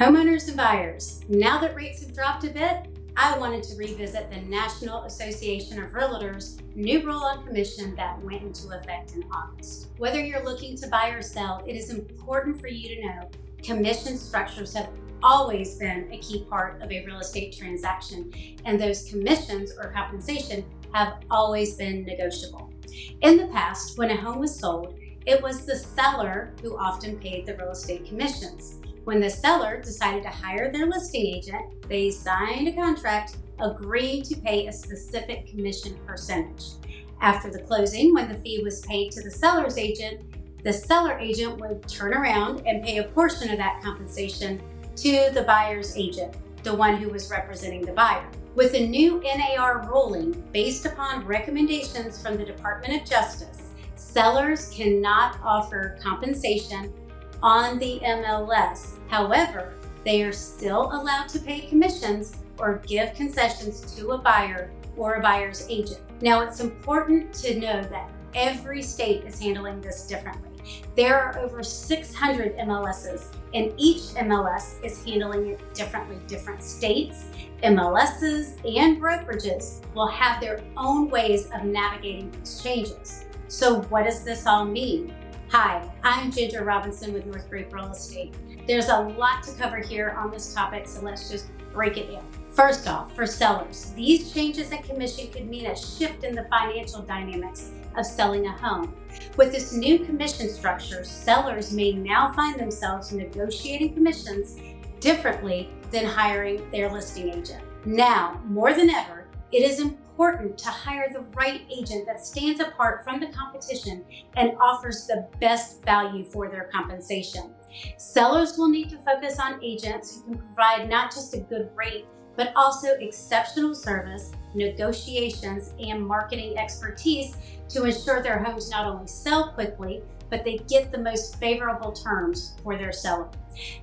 Homeowners and buyers, now that rates have dropped a bit, I wanted to revisit the National Association of Realtors' new rule on commission that went into effect in August. Whether you're looking to buy or sell, it is important for you to know commission structures have always been a key part of a real estate transaction, and those commissions or compensation have always been negotiable. In the past, when a home was sold, it was the seller who often paid the real estate commissions. When the seller decided to hire their listing agent, they signed a contract agreeing to pay a specific commission percentage. After the closing, when the fee was paid to the seller's agent, the seller agent would turn around and pay a portion of that compensation to the buyer's agent, the one who was representing the buyer. With the new NAR ruling, based upon recommendations from the Department of Justice, sellers cannot offer compensation on the MLS. However, they are still allowed to pay commissions or give concessions to a buyer or a buyer's agent. Now, it's important to know that every state is handling this differently. There are over 600 MLSs, and each MLS is handling it differently. Different states, MLSs, and brokerages will have their own ways of navigating these changes. So what does this all mean? Hi, I'm Ginger Robinson with North Grape Real Estate. There's a lot to cover here on this topic, so let's just break it down. First off, for sellers, these changes in commission could mean a shift in the financial dynamics of selling a home. With this new commission structure, sellers may now find themselves negotiating commissions differently than hiring their listing agent. Now, more than ever, it is important to hire the right agent that stands apart from the competition and offers the best value for their compensation. Sellers will need to focus on agents who can provide not just a good rate, but also exceptional service, negotiations, and marketing expertise to ensure their homes not only sell quickly, but they get the most favorable terms for their seller.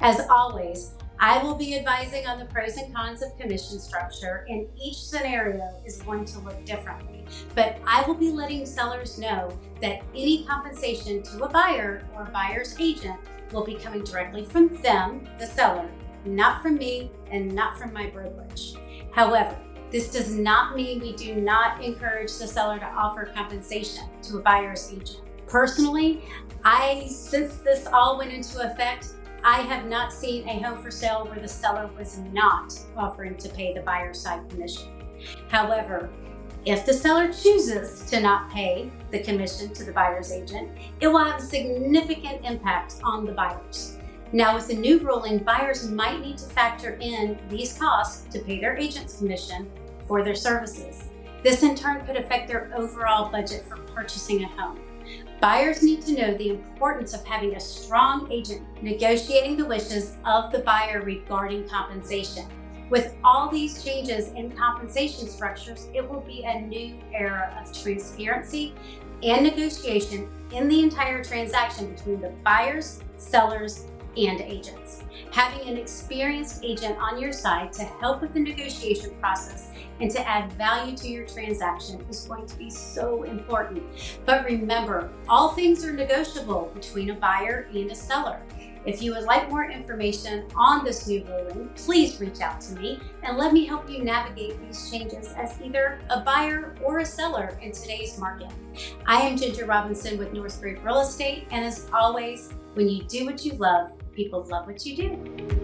As always, I will be advising on the pros and cons of commission structure, and each scenario is going to look differently. But I will be letting sellers know that any compensation to a buyer or a buyer's agent will be coming directly from them, the seller, not from me and not from my brokerage. However, this does not mean we do not encourage the seller to offer compensation to a buyer's agent. Personally, since this all went into effect, I have not seen a home for sale where the seller was not offering to pay the buyer's side commission. However, if the seller chooses to not pay the commission to the buyer's agent, it will have a significant impact on the buyers. Now, with the new ruling, buyers might need to factor in these costs to pay their agent's commission for their services. This in turn could affect their overall budget for purchasing a home. Buyers need to know the importance of having a strong agent negotiating the wishes of the buyer regarding compensation. With all these changes in compensation structures, it will be a new era of transparency and negotiation in the entire transaction between the buyers, sellers, and agents. Having an experienced agent on your side to help with the negotiation process and to add value to your transaction is going to be so important. But remember, all things are negotiable between a buyer and a seller. If you would like more information on this new ruling, please reach out to me and let me help you navigate these changes as either a buyer or a seller in today's market. I am Ginger Robinson with North Grape Real Estate, and as always, when you do what you love, people love what you do.